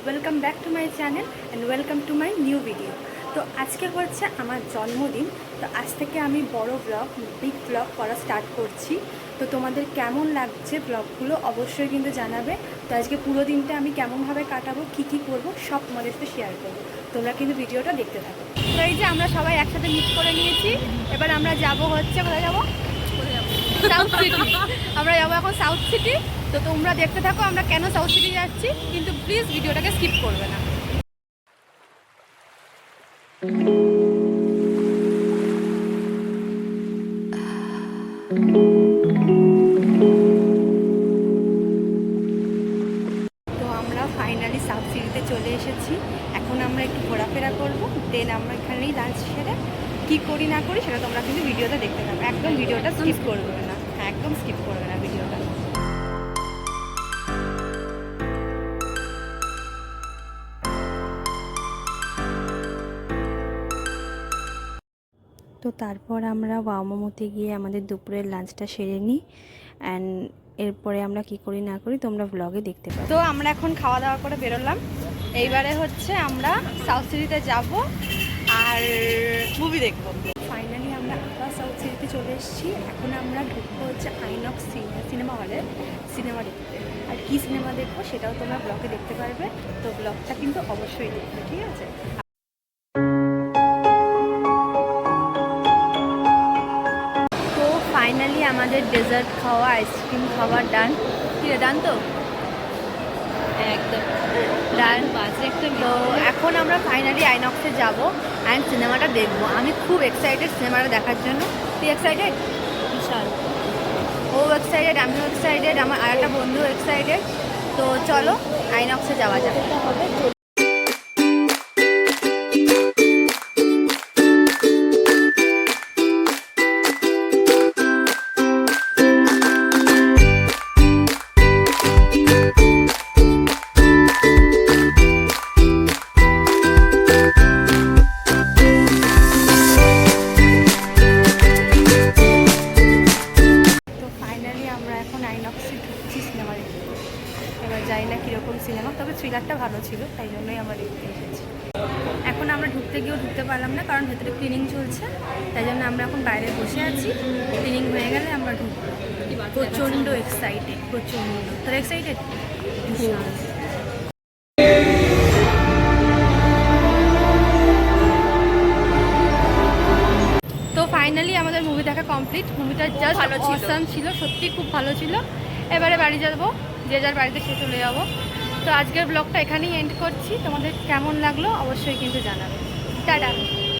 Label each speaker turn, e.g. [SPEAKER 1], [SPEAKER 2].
[SPEAKER 1] Welcome back to my channel and welcome to my new video. তো আজকে হচ্ছে আমার জন্মদিন। তো আজ থেকে আমি বড় ব্লগ, বিগ ব্লগ করা স্টার্ট করছি। তো তোমাদের কেমন লাগছে ব্লগগুলো অবশ্যই কিন্তু জানাবে। তো আজকে পুরো দিনটা আমি কেমনভাবে কাটাবো, কী করবো সব তোমাদের সাথে শেয়ার করবো। তোমরা কিন্তু ভিডিওটা দেখতে থাকো। তো এই যে আমরা সবাই একসাথে মিট করে নিয়েছি। এবার আমরা যাব হচ্ছে কোথায় যাবো? South city. আমরা যাবো এখন সাউথ সিটি। তো তোমরা দেখতে থাকো আমরা কেন সাউথ সিটি যাচ্ছি, কিন্তু প্লিজ ভিডিওটাকে স্কিপ করবে না। তো আমরা ফাইনালি সাউথ সিটিতে চলে এসেছি। এখন আমরা একটু ঘোরাফেরা করবো, দেন আমরা এখানেই লাঞ্চ সেরে কী করি না করি সেটা তোমরা কিন্তু ভিডিওটা দেখতে থাকো। একদম ভিডিওটা স্কিপ করবে না, হ্যাঁ একদম স্কিপ করবে না ভিডিওটা। তো তারপর আমরা ওয়াও মোমোতে গিয়ে আমাদের দুপুরের লাঞ্চটা সেরে নিই। অ্যান্ড এরপরে আমরা কি করি না করি তোমরা ব্লগে দেখতে পাবে। তো আমরা এখন খাওয়া দাওয়া করে বেরোলাম। এইবারে হচ্ছে আমরা সাউথ সিটিতে যাব আর মুভি দেখবো। ফাইনালি আমরা আবার সাউথ সিটিতে চলে এসেছি। এখন আমরা ঢুকবো হচ্ছে আইনক্স সিনেমা হলে সিনেমা দেখতে। আর কী সিনেমা দেখবো সেটাও তোমরা ব্লগে দেখতে পারবে। তো ব্লগটা কিন্তু অবশ্যই দেখবে, ঠিক আছে? ফাইনালি আমাদের ডেজার্ট খাওয়া, আইসক্রিম খাওয়া ডান। কি ডান? তো একদম ডান। তো এখন আমরা ফাইনালি আইনক্সে যাব অ্যান্ড সিনেমাটা দেখবো। আমি খুব এক্সাইটেড সিনেমাটা দেখার জন্য। তুই এক্সাইটেড? বিশাল। ও এক্সাইটেড, আমিও এক্সাইটেড, আমার আর একটা বন্ধু এক্সাইটেড। তো চলো আইনক্সে যাওয়া যাবে। এবার যাই না কীরকম সিনেমা, তবে থ্রিলারটা ভালো ছিল, তাই জন্যই আমরা দেখতে এসেছি। এখন আমরা ঢুকতে গিয়েও ঢুকতে পারলাম না, কারণ ভেতরে ক্লিনিং চলছে। তাই জন্য আমরা এখন বাইরে বসে আছি। ক্লিনিং হয়ে গেলে আমরা ঢুকবো। প্রচণ্ড এক্সাইটেড, প্রচণ্ড। তোরা এক্সাইটেড? তো ফাইনালি আমাদের মুভি দেখা কমপ্লিট। মুভিটা জাস্ট অসাম ছিল, সত্যি খুব ভালো ছিল। এবারে বাড়ি যাবো, যে যার বাড়িতে সে চলে যাবো। তো আজকের ব্লগটা এখানেই এন্ড করছি। তোমাদের কেমন লাগলো অবশ্যই কিন্তু জানাবে। টাটা।